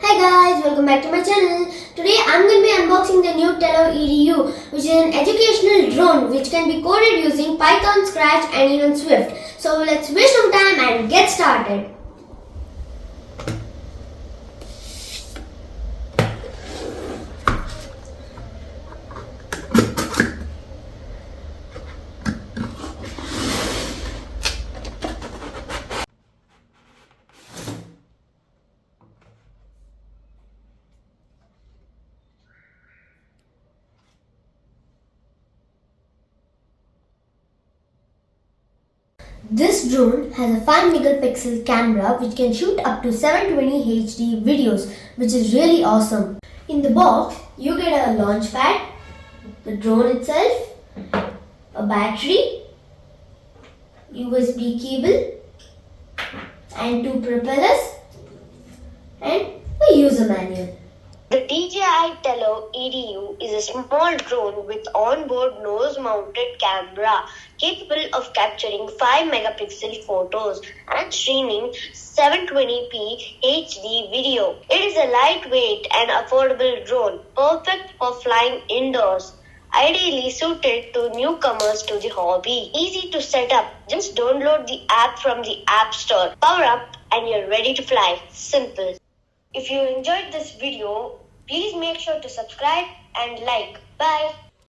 Hi guys, welcome back to my channel. Today I'm going to be unboxing the new Tello EDU, which is an educational drone which can be coded using Python, Scratch and even Swift. So let's waste some time and get started. This drone has a 5 megapixel camera which can shoot up to 720 HD videos, which is really awesome. In the box, you get a launch pad, the drone itself, a battery, USB cable, and 2 propellers, and a user manual. The DJI Tello EDU is a small drone with onboard nose-mounted camera capable of capturing 5 megapixel photos and streaming 720p HD video. It is a lightweight and affordable drone, perfect for flying indoors. Ideally suited to newcomers to the hobby. Easy to set up. Just download the app from the App Store. Power up and you're ready to fly. Simple. If you enjoyed this video, please make sure to subscribe and like. Bye.